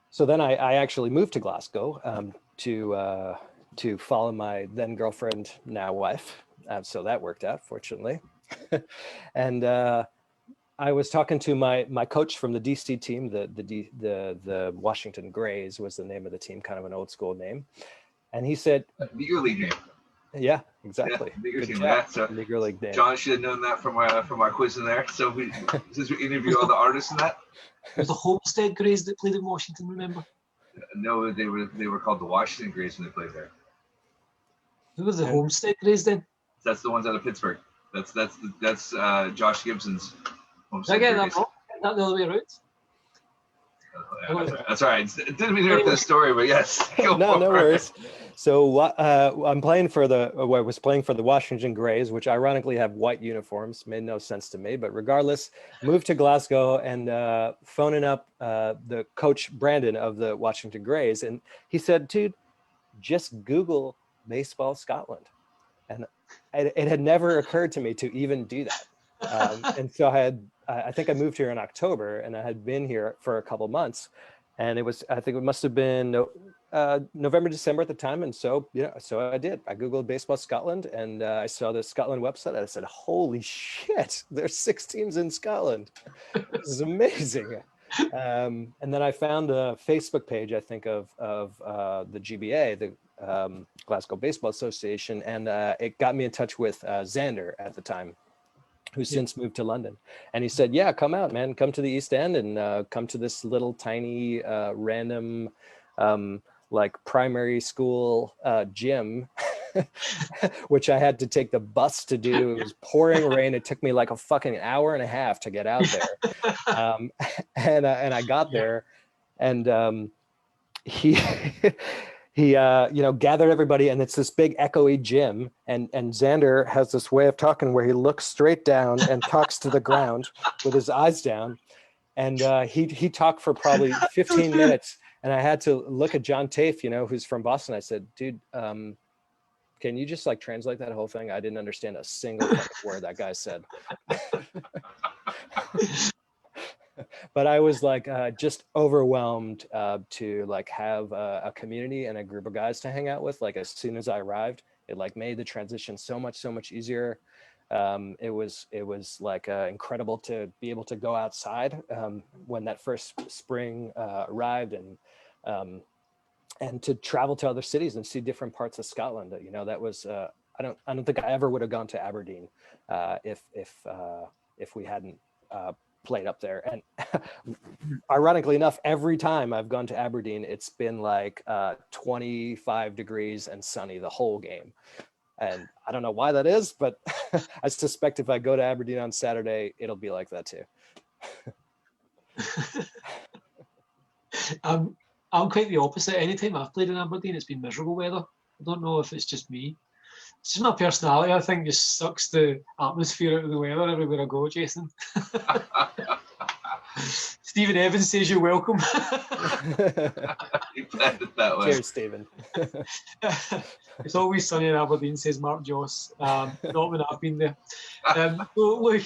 so then I actually moved to Glasgow to follow my then girlfriend, now wife. So that worked out, fortunately. And I was talking to my coach from the DC team, the Washington Grays was the name of the team, kind of an old school name. And he said, The early game. Yeah, exactly. Yeah, Meager Good team. job. Yeah, so Meager League name. John should have known that from our quiz in there. So since we interview all the artists in that. It was the Homestead Greys that played in Washington, remember? No, they were called the Washington Greys when they played there. Who was the Homestead Greys then? That's the ones out of Pittsburgh. That's Josh Gibson's Did I Homestead get Greys. that wrong? That the other way around? That's all right. Didn't mean to interrupt the story, but yes. No worries. So I'm playing for I was playing for the Washington Greys, which ironically have white uniforms. Made no sense to me, but regardless, moved to Glasgow and phoning up the coach Brandon of the Washington Greys, and he said, "Dude, just Google baseball Scotland," and it had never occurred to me to even do that. And so I think I moved here in October, and I had been here for a couple months, and I think it must have been November, December at the time. And so I did. I Googled baseball Scotland, and I saw the Scotland website. And I said, "Holy shit! There's 6 teams in Scotland. This is amazing." And then I found the Facebook page, I think, of the GBA, the Glasgow Baseball Association, and it got me in touch with Xander at the time, who's since moved to London. And he said, "Yeah, come out, man. Come to the East End and come to this little tiny random like primary school gym," which I had to take the bus to do. It was pouring rain. It took me like a fucking hour and a half to get out there. And I got there, and he he gathered everybody, and it's this big echoey gym, and Xander has this way of talking where he looks straight down and talks to the ground with his eyes down, and he talked for probably 15 minutes, and I had to look at John Tafe, who's from Boston. I said, "Dude, can you just like translate that whole thing? I didn't understand a single word that guy said." But I was like just overwhelmed to like have a community and a group of guys to hang out with. Like as soon as I arrived, it like made the transition so much easier. It was like incredible to be able to go outside when that first spring arrived, and to travel to other cities and see different parts of Scotland. That was I don't think I ever would have gone to Aberdeen if we hadn't played up there. And ironically enough, every time I've gone to Aberdeen, it's been like 25 degrees and sunny the whole game. And I don't know why that is, but I suspect if I go to Aberdeen on Saturday, it'll be like that too. I'm quite the opposite. Anytime I've played in Aberdeen, it's been miserable weather. I don't know if it's just me. It's just my personality, I think, just sucks the atmosphere out of the weather everywhere I go, Jason. Stephen Evans says you're welcome. You planned it that way. Cheers, Stephen. It's always sunny in Aberdeen, says Mark Joss. Not when I've been there. So Luke,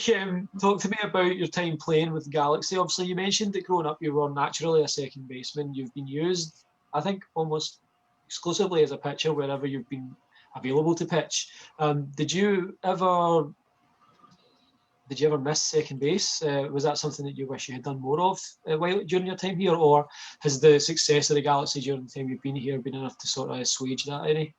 talk to me about your time playing with Galaxy. Obviously, you mentioned that growing up you were naturally a second baseman. You've been used, I think, almost exclusively as a pitcher wherever you've been available to pitch. Did you ever miss second base? Was that something that you wish you had done more of during your time here, or has the success of the Galaxy during the time you've been here been enough to sort of assuage that any?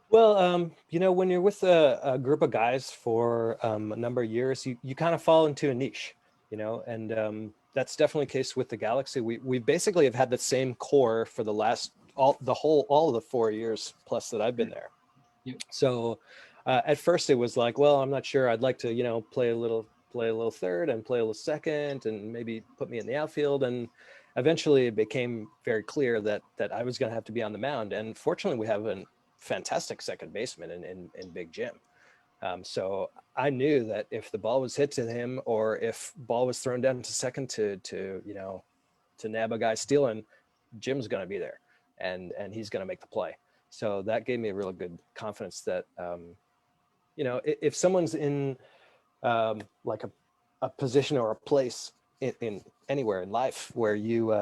Well, when you're with a group of guys for a number of years, you kind of fall into a niche, and that's definitely the case with the Galaxy. We basically have had the same core for the last all of the 4 years plus that I've been there. Yep. So at first it was like, well, I'm not sure. I'd like to, play a little third and play a little second and maybe put me in the outfield. And eventually it became very clear that I was going to have to be on the mound. And fortunately we have a fantastic second baseman in Big Jim. So I knew that if the ball was hit to him or if ball was thrown down to second to nab a guy stealing, Jim's going to be there and he's going to make the play. So that gave me a really good confidence that, if someone's in like a position or a place in anywhere in life where you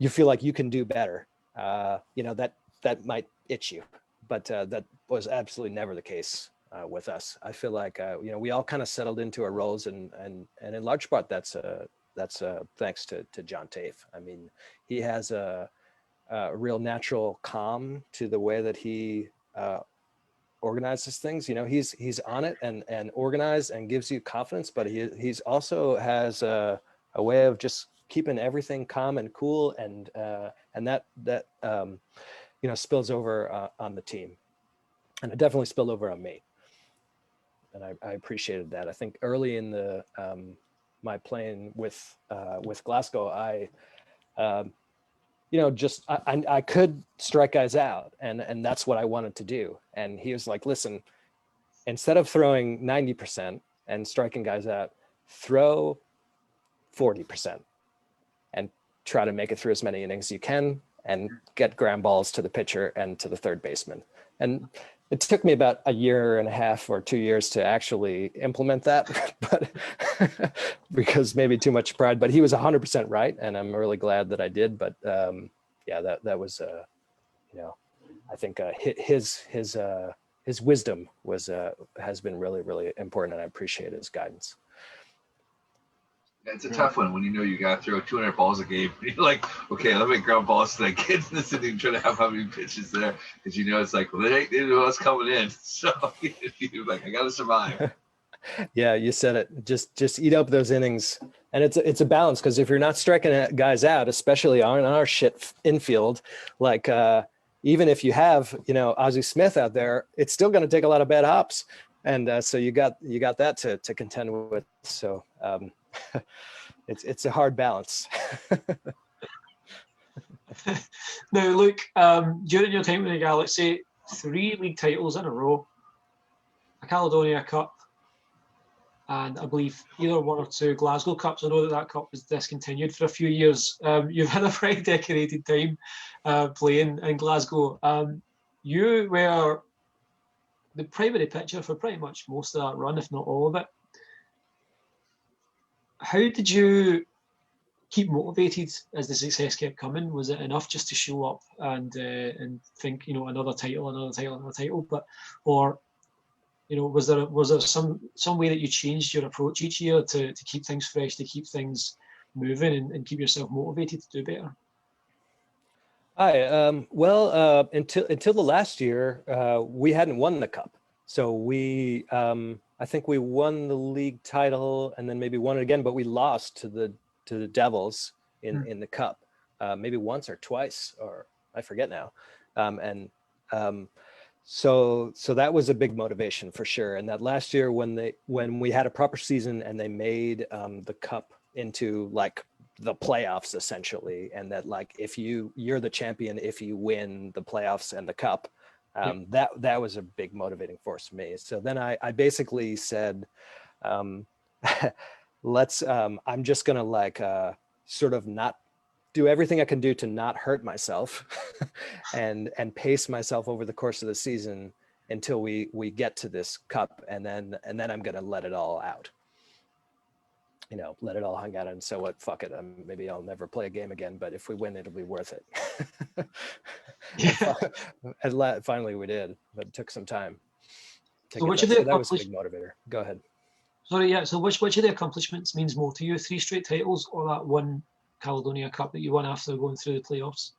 feel like you can do better, that might itch you, but that was absolutely never the case with us. I feel like we all kind of settled into our roles, and in large part that's thanks to John Tafe. I mean, he has a real natural calm to the way that he organizes things. You know, he's on it and organized and gives you confidence, but he's also has a way of just keeping everything calm and cool, and that you know, spills over on the team, and it definitely spilled over on me, and I appreciated that. I think early in the my playing with Glasgow, I you know, just I could strike guys out, and that's what I wanted to do. And he was like, listen, instead of throwing 90% and striking guys out, throw 40% and try to make it through as many innings as you can and get ground balls to the pitcher and to the third baseman. And it took me about a year and a half or 2 years to actually implement that, but because maybe too much pride, but he was 100% right. And I'm really glad that I did. But yeah, that was, you know, I think his wisdom has been really, really important, and I appreciate his guidance. It's a tough one when you know you got to throw 200 balls a game. You're like, okay, let me ground balls to that kid in this inning, try to have how many pitches there, because you know it's like, well, they know what's coming in, so you're like, I got to survive. Yeah, you said it. Just eat up those innings, and it's a balance, because if you're not striking guys out, especially on our shit infield, like even if you have, you know, Ozzie Smith out there, it's still going to take a lot of bad hops, and so you got that to contend with. So. It's a hard balance. Now, Luke, during your time with the Galaxy, 3 league titles in a row, a Caledonia Cup, and I believe either 1 or 2 Glasgow Cups. I know that cup was discontinued for a few years. You've had a very decorated time playing in Glasgow. You were the primary pitcher for pretty much most of that run, if not all of it. How did you keep motivated as the success kept coming? Was it enough just to show up and think, you know, another title, but, or, you know, was there some way that you changed your approach each year to keep things fresh, to keep things moving, and keep yourself motivated to do better? Hi. Well, until the last year, we hadn't won the cup, so we. I think we won the league title and then maybe won it again, but we lost to the Devils in the cup, maybe once or twice, or I forget now. So that was a big motivation for sure. And that last year when we had a proper season and they made the cup into like the playoffs essentially, and that like if you're the champion if you win the playoffs and the cup. That was a big motivating force for me. So then I basically said, let's, I'm just going to like sort of not do everything I can do to not hurt myself and pace myself over the course of the season until we get to this cup. And then I'm going to let it all out. You know, let it all hang out, and so what, fuck it. Maybe I'll never play a game again, but if we win, it'll be worth it. Yeah. And finally we did, but it took some time. So that was a big motivator. Go ahead. Sorry, yeah. So which of the accomplishments means more to you? 3 straight titles, or that 1 Caledonia Cup that you won after going through the playoffs?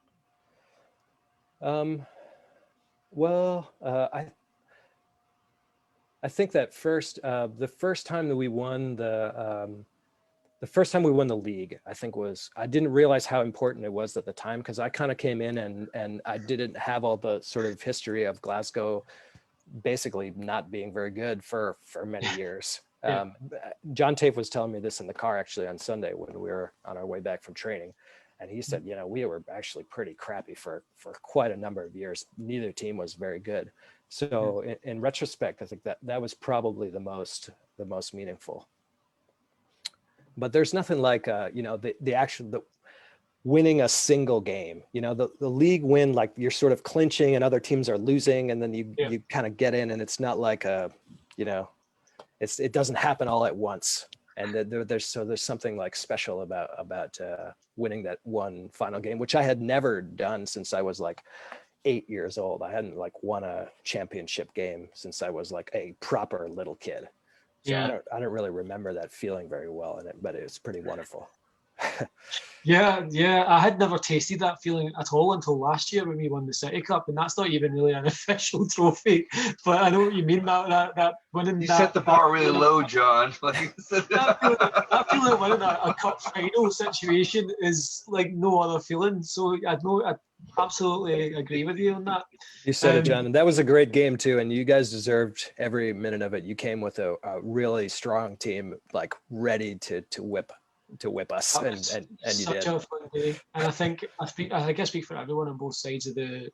Well, I think that the first time we won the league, I think I didn't realize how important it was at the time, because I kind of came in and I didn't have all the sort of history of Glasgow basically not being very good for many years. Yeah. John Tafe was telling me this in the car actually on Sunday when we were on our way back from training. And he said, you know, we were actually pretty crappy for quite a number of years. Neither team was very good. So in retrospect, I think that was probably the most meaningful. But there's nothing like, you know, the winning a single game. You know, the league win, like you're sort of clinching and other teams are losing, and then you kind of get in, and it's not like you know, it doesn't happen all at once. And there's something like special about winning that one final game, which I had never done since I was like 8 years old. I hadn't like won a championship game since I was like a proper little kid. So I don't really remember that feeling very well in it, but it was pretty wonderful. Yeah. I had never tasted that feeling at all until last year when we won the City Cup, and that's not even really an official trophy. But I know what you mean. That winning You that set the bar that really feeling- low, John. Like, that feeling of winning a cup final situation is like no other feeling. So I absolutely agree with you on that. You said it, Um, John. And that was a great game too, and you guys deserved every minute of it. You came with a really strong team, like ready to whip us, That and was and you such did. a fun day, and I think I think I speak for everyone on both sides of the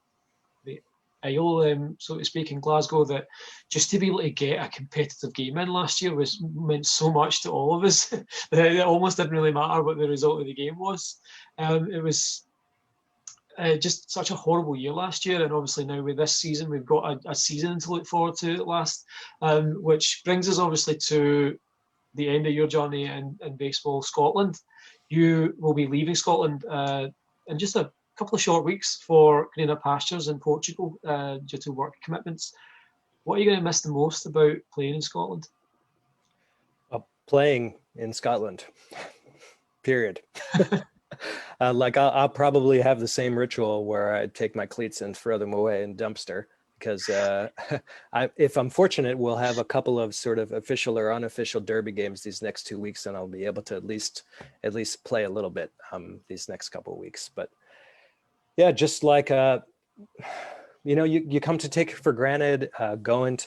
aisle, so to speak, in Glasgow, that just to be able to get a competitive game in last year meant so much to all of us that it almost didn't really matter what the result of the game was. It was just such a horrible year last year, and obviously now with this season we've got a season to look forward to at last, which brings us obviously to the end of your journey in baseball Scotland. You will be leaving Scotland in just a couple of short weeks for greener pastures in Portugal due to work commitments. What are you going to miss the most about playing in Scotland? Playing in Scotland, period. Like I'll probably have the same ritual where I take my cleats and throw them away in dumpster, because if I'm fortunate, we'll have a couple of sort of official or unofficial derby games these next 2 weeks, and I'll be able to at least play a little bit these next couple of weeks. But yeah, just like you come to take it for granted, going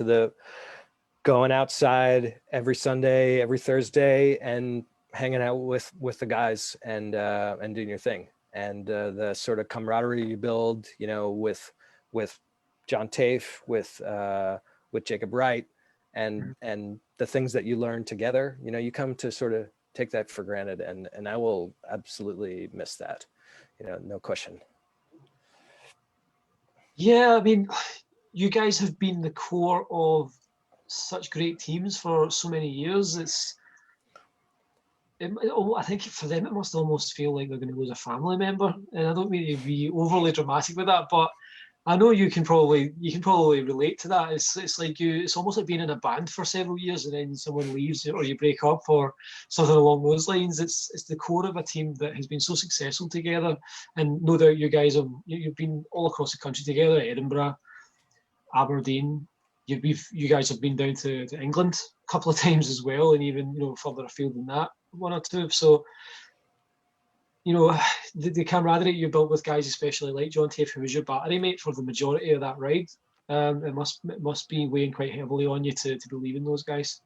outside every Sunday, every Thursday, and hanging out with the guys and doing your thing, and the sort of camaraderie you build, with John Tafe, with Jacob Wright, and the things that you learn together. You come to sort of take that for granted, and I will absolutely miss that. No question. Yeah, I mean, you guys have been the core of such great teams for so many years. I think for them it must almost feel like they're going to lose a family member, and I don't mean to be overly dramatic with that, but I know you can probably relate to that. It's like it's almost like being in a band for several years and then someone leaves or you break up or something along those lines. It's the core of a team that has been so successful together, and no doubt you guys you've been all across the country together, Edinburgh, Aberdeen. You guys have been down to England a couple of times as well, and even further afield than that, one or two. So the camaraderie you built with guys, especially like John Tafe, who was your battery mate for the majority of that ride, it must be weighing quite heavily on you to be leaving those guys.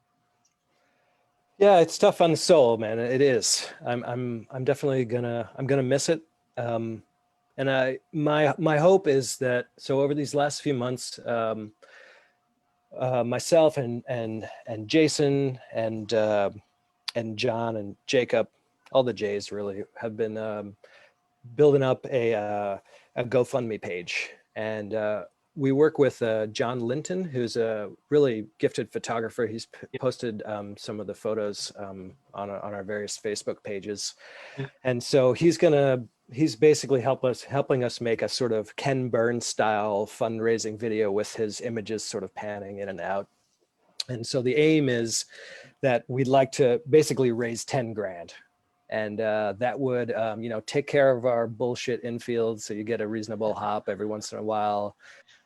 Yeah, it's tough on the soul, man. It is. I'm definitely gonna miss it. And my hope is that over these last few months, myself and Jason and John and Jacob, all the J's really, have been building up a GoFundMe page, and we work with John Linton, who's a really gifted photographer. He's posted some of the photos on our various Facebook pages, and so he's basically helping us make a sort of Ken Burns style fundraising video with his images sort of panning in and out. And so the aim is that we'd like to basically raise 10 grand. And that would, take care of our bullshit infield, so you get a reasonable hop every once in a while.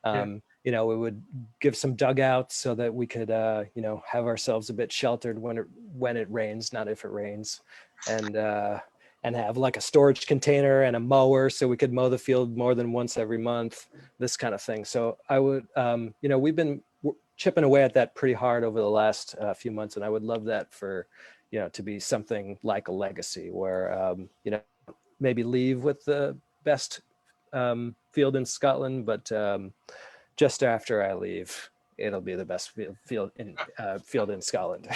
We would give some dugouts so that we could, have ourselves a bit sheltered when it rains, not if it rains, and have like a storage container and a mower so we could mow the field more than once every month, this kind of thing. So I would, we've been chipping away at that pretty hard over the last few months, and I would love that for to be something like a legacy where, maybe leave with the best field in Scotland, but just after I leave, it'll be the best field in Scotland.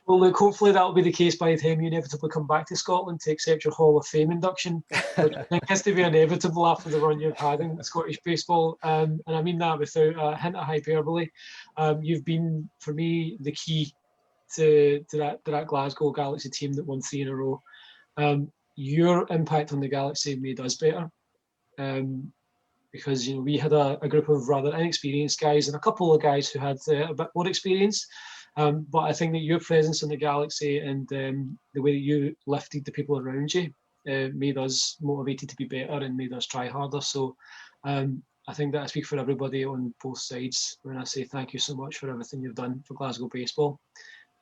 Well, look, hopefully that'll be the case by the time you inevitably come back to Scotland to accept your Hall of Fame induction, which I think has to be inevitable after the run you've had in Scottish baseball. And I mean that without a hint of hyperbole. You've been, for me, the key to that Glasgow Galaxy team that won 3 in a row. Your impact on the Galaxy made us better, because we had a group of rather inexperienced guys and a couple of guys who had a bit more experience, But I think that your presence in the Galaxy and the way that you lifted the people around you made us motivated to be better and made us try harder. So I think that I speak for everybody on both sides when I say thank you so much for everything you've done for Glasgow baseball.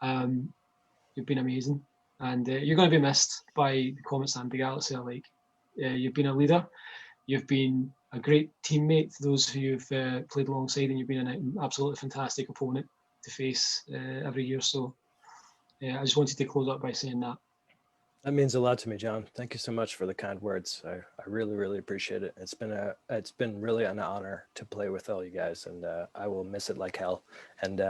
You've been amazing, and you're going to be missed by the Comets and the Galaxy alike. You've been a leader. You've been a great teammate to those who you've played alongside, and you've been an absolutely fantastic opponent to face every year. So I just wanted to close up by saying that. That means a lot to me, John. Thank you so much for the kind words. I really, really appreciate it. It's been really an honor to play with all you guys, and I will miss it like hell. And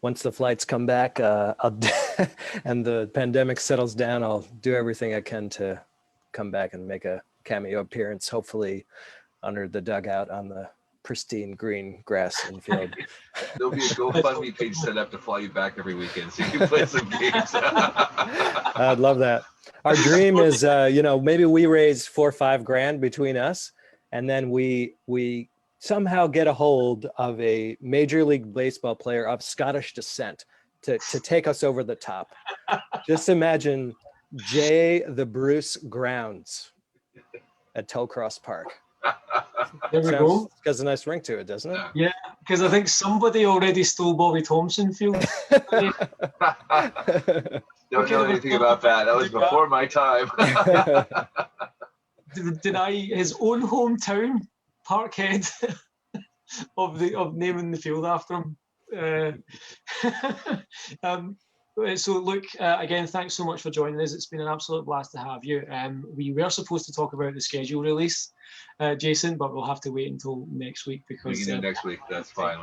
once the flights come back, I'll and the pandemic settles down, I'll do everything I can to come back and make a cameo appearance, hopefully under the dugout on the pristine green grass infield. There'll be a GoFundMe page set up to fly you back every weekend so you can play some games. I'd love that. Our dream is, maybe we raise $4 or $5 grand between us, and then we somehow get a hold of a Major League Baseball player of Scottish descent to take us over the top. Just imagine Jay the Bruce Grounds at Tollcross Park. There we go. Has a nice ring to it, doesn't it? Yeah, because I think somebody already stole Bobby Thompson field. Don't know anything about that. That was before my time. His own hometown, Parkhead, of naming the field after him. So Luke, again, thanks so much for joining us. It's been an absolute blast to have you. We were supposed to talk about the schedule release, Jason, but we'll have to wait until next week because we can do next week. That's fine.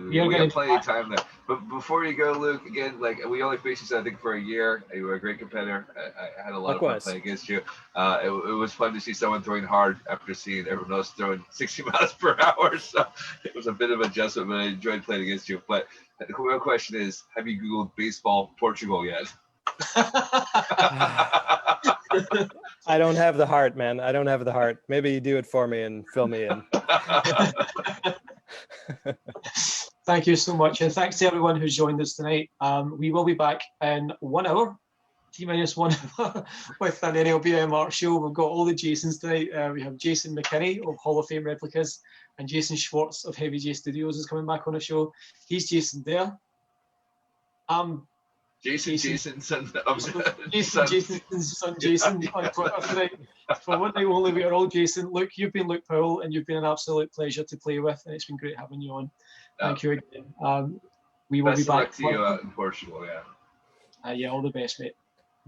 We are got plenty of time there. But before you go, Luke, again, we only faced each other, I think, for a year. You were a great competitor. I had a lot of fun playing against you. It was fun to see someone throwing hard after seeing everyone else throwing 60 miles per hour. So it was a bit of an adjustment, but I enjoyed playing against you. But the real question is, have you Googled baseball Portugal yet? I don't have the heart, man. I don't have the heart. Maybe you do it for me and fill me in. Thank you so much. And thanks to everyone who's joined us tonight. We will be back in 1 hour, T-1 hour, with an NLBM art show. We've got all the Jasons tonight. We have Jason McKinney of Hall of Fame Replicas, and Jason Schwartz of Heavy J Studios is coming back on the show. He's Jason there. Jason's son Jason on Twitter tonight. For one night only, we are all Jason. Luke, you've been Luke Powell, and you've been an absolute pleasure to play with, and it's been great having you on. Thank you again. We will be back to you out in Portugal, yeah. Yeah, all the best, mate.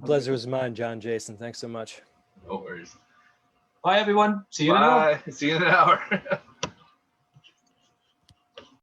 Pleasure was mine, John, Jason. Thanks so much. No worries. Bye, everyone. See you in an hour. See you in an hour.